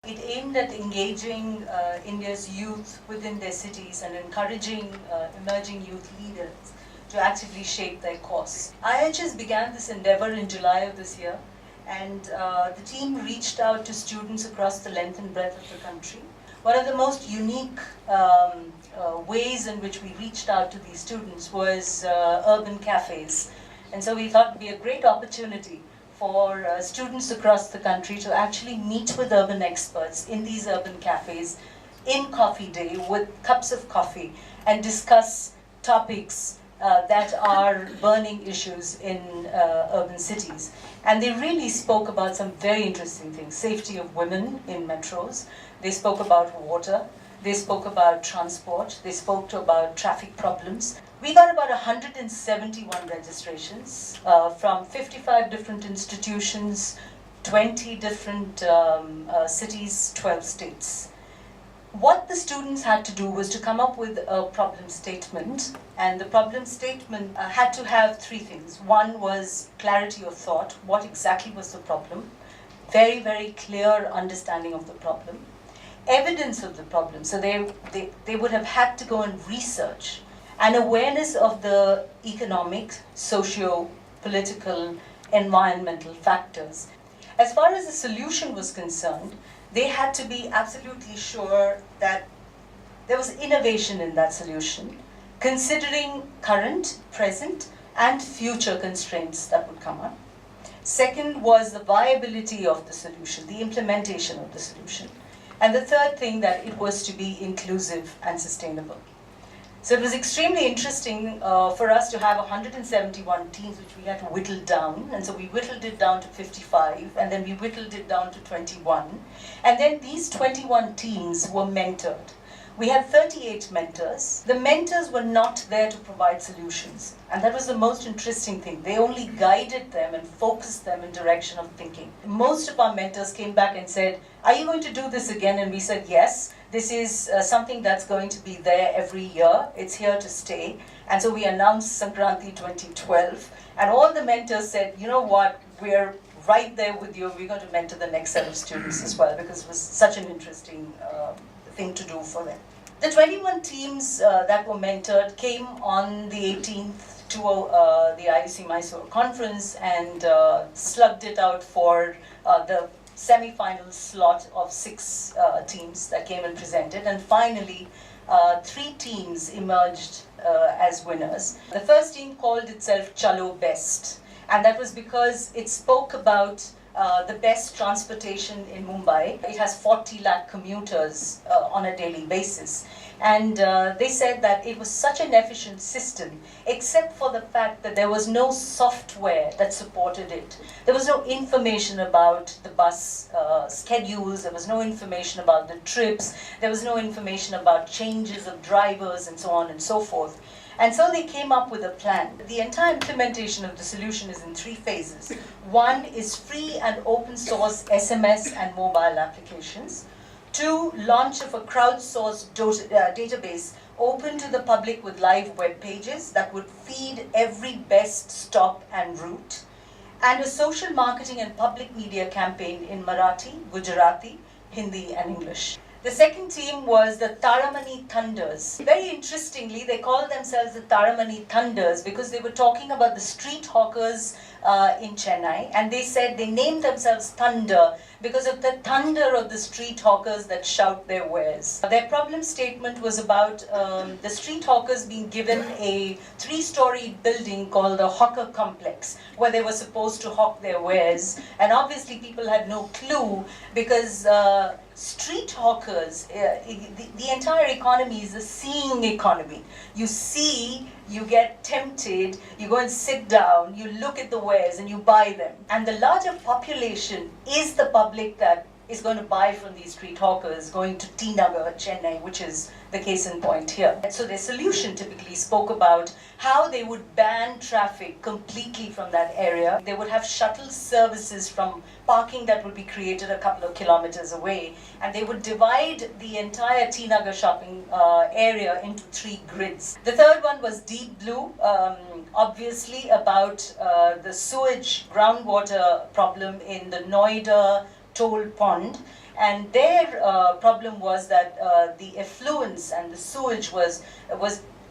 It aimed at engaging India's youth within their cities and encouraging emerging youth leaders to actively shape their course. IIHS began this endeavor in July of this year, and the team reached out to students across the length and breadth of the country. One of the most unique ways in which we reached out to these students was urban cafes. And so we thought it would be a great opportunity for students across the country to actually meet with urban experts in these urban cafes in coffee day with cups of coffee and discuss topics that are burning issues in urban cities. And they really spoke about some very interesting things: safety of women in metros. They spoke about water. They spoke about transport. They spoke about traffic problems. We got about 171 registrations from 55 different institutions, 20 different cities, 12 states. What the students had to do was to come up with a problem statement, and the problem statement had to have three things. One was clarity of thought. What exactly was the problem? Very, very clear understanding of the problem. Evidence of the problem. So they would have had to go and research. And awareness of the economic, socio-political, environmental factors. As far as the solution was concerned, they had to be absolutely sure that there was innovation in that solution, considering current, present, and future constraints that would come up. Second was the viability of the solution, the implementation of the solution. And the third thing, that it was to be inclusive and sustainable. So it was extremely interesting for us to have 171 teams, which we had to whittle down. And so we whittled it down to 55, and then we whittled it down to 21. And then these 21 teams were mentored. We had 38 mentors. The mentors were not there to provide solutions. And that was the most interesting thing. They only guided them and focused them in direction of thinking. Most of our mentors came back and said, "Are you going to do this again?" And we said, "Yes. This is something that's going to be there every year. It's here to stay." And so we announced San-kranti 2012. And all the mentors said, "You know what, we're right there with you. We're going to mentor the next set of students as well," because it was such an interesting thing to do for them. The 21 teams that were mentored came on the 18th to the IUC Mysore conference and slugged it out for the semi-final slot of 6 teams that came and presented. And finally, 3 teams emerged as winners. The first team called itself Chalo Best, and that was because it spoke about the best transportation in Mumbai. It has 40 lakh commuters on a daily basis. And they said that it was such an efficient system, except for the fact that there was no software that supported it. There was no information about the bus schedules, there was no information about the trips, there was no information about changes of drivers and so on and so forth. And so they came up with a plan. The entire implementation of the solution is in 3 phases. One is free and open source SMS and mobile applications. 2, launch of a crowdsourced database open to the public with live web pages that would feed every best stop and route. And a social marketing and public media campaign in Marathi, Gujarati, Hindi, and English. The second team was the Taramani Thunders. Very interestingly, they called themselves the Taramani Thunders because they were talking about the street hawkers in Chennai, and they said they named themselves Thunder because of the thunder of the street hawkers that shout their wares. Their problem statement was about the street hawkers being given a 3-story building called the Hawker Complex, where they were supposed to hawk their wares. And obviously people had no clue because street hawkers, the entire economy is a seeing economy. You see, you get tempted, you go and sit down, you look at the wares and you buy them. And the larger population is the public that is going to buy from these street hawkers going to T Nagar, Chennai, which is the case in point here. And so their solution typically spoke about how they would ban traffic completely from that area. They would have shuttle services from parking that would be created a couple of kilometers away, and they would divide the entire T Nagar shopping area into 3 grids. The third one was Deep Blue, obviously about the sewage groundwater problem in the Noida toll pond, And their problem was that the effluents and the sewage was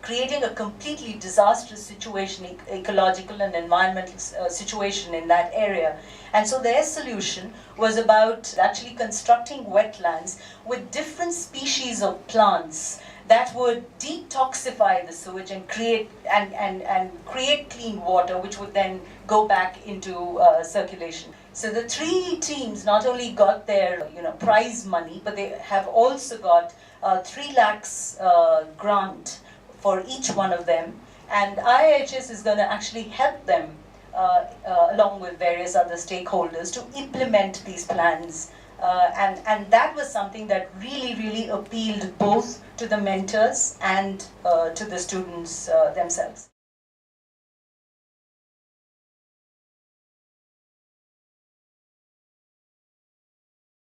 creating a completely disastrous situation, ecological and environmental situation in that area. And so their solution was about actually constructing wetlands with different species of plants that would detoxify the sewage and create create clean water, which would then go back into circulation. So the three teams not only got their prize money, but they have also got 3 lakhs grant for each one of them, and IIHS is going to actually help them along with various other stakeholders to implement these plans. And that was something that really appealed both to the mentors and to the students themselves.